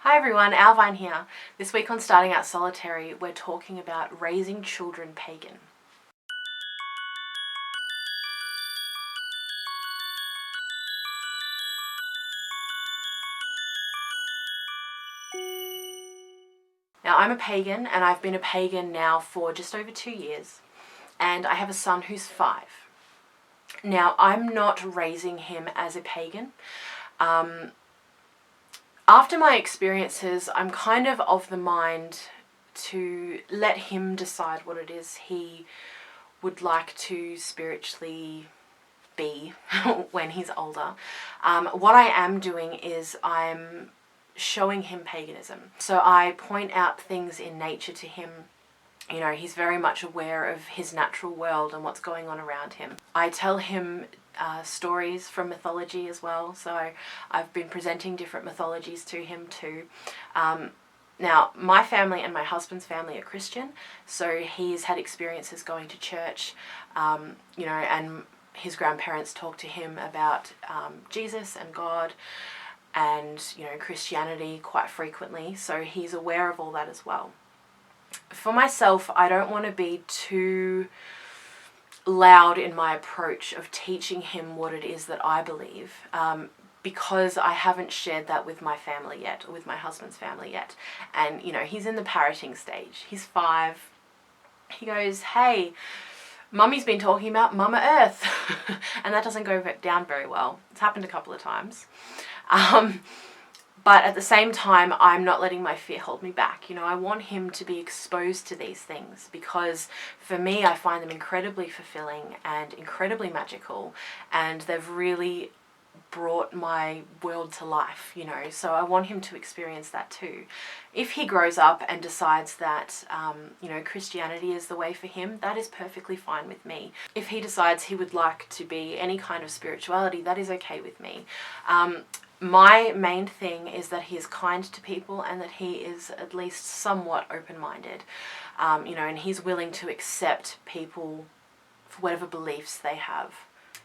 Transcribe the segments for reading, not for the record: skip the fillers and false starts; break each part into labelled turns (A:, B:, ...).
A: Hi everyone, Owlvine here. This week on Starting Out Solitary, we're talking about raising children pagan. Now, I'm a pagan, and I've been a pagan now for just over 2 years, and I have a son who's 5. Now, I'm not raising him as a pagan. After my experiences, I'm kind of the mind to let him decide what it is he would like to spiritually be when he's older. What I am doing is I'm showing him paganism. So I point out things in nature to him. You know, he's very much aware of his natural world and what's going on around him. I tell him stories from mythology as well. So I've been presenting different mythologies to him too. Now, my family and my husband's family are Christian, so he's had experiences going to church, you know, and his grandparents talk to him about Jesus and God and, you know, Christianity quite frequently, so he's aware of all that as well. For myself, I don't want to be too loud in my approach of teaching him what it is that I believe, because I haven't shared that with my family yet, or with my husband's family yet. And, you know, he's in the parroting stage. He's 5. He goes, "Hey, Mummy's been talking about Mama Earth." And that doesn't go down very well. It's happened a couple of times. But at the same time, I'm not letting my fear hold me back. You know, I want him to be exposed to these things because for me, I find them incredibly fulfilling and incredibly magical, and they've really brought my world to life, you know, so I want him to experience that too. If he grows up and decides that, you know, Christianity is the way for him, that is perfectly fine with me. If he decides he would like to be any kind of spirituality, that is okay with me. My main thing is that he is kind to people and that he is at least somewhat open-minded, you know, and he's willing to accept people for whatever beliefs they have.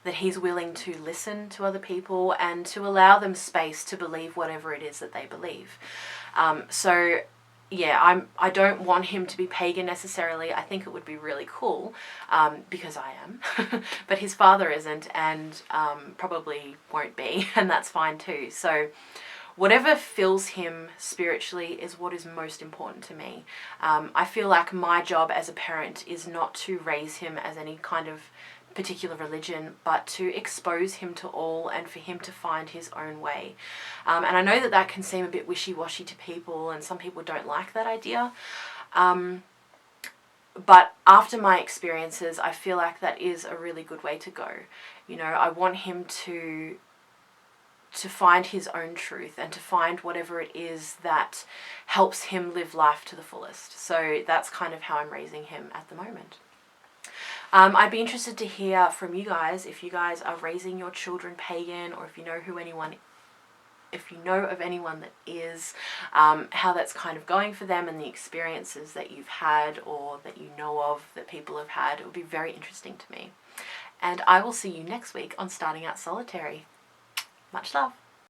A: That he's willing to listen to other people and to allow them space to believe whatever it is that they believe. So yeah, I don't want him to be pagan necessarily. I think it would be really cool, because I am, but his father isn't, and probably won't be, and that's fine too. So whatever fills him spiritually is what is most important to me. I feel like my job as a parent is not to raise him as any kind of particular religion, but to expose him to all and for him to find his own way. And I know that that can seem a bit wishy-washy to people, and some people don't like that idea. But after my experiences, I feel like that is a really good way to go. You know, I want him to find his own truth and to find whatever it is that helps him live life to the fullest. So that's kind of how I'm raising him at the moment. I'd be interested to hear from you guys if you guys are raising your children pagan, or if you know of anyone that is, how that's kind of going for them and the experiences that you've had or that you know of that people have had. It would be very interesting to me. And I will see you next week on Starting Out Solitary. Much love.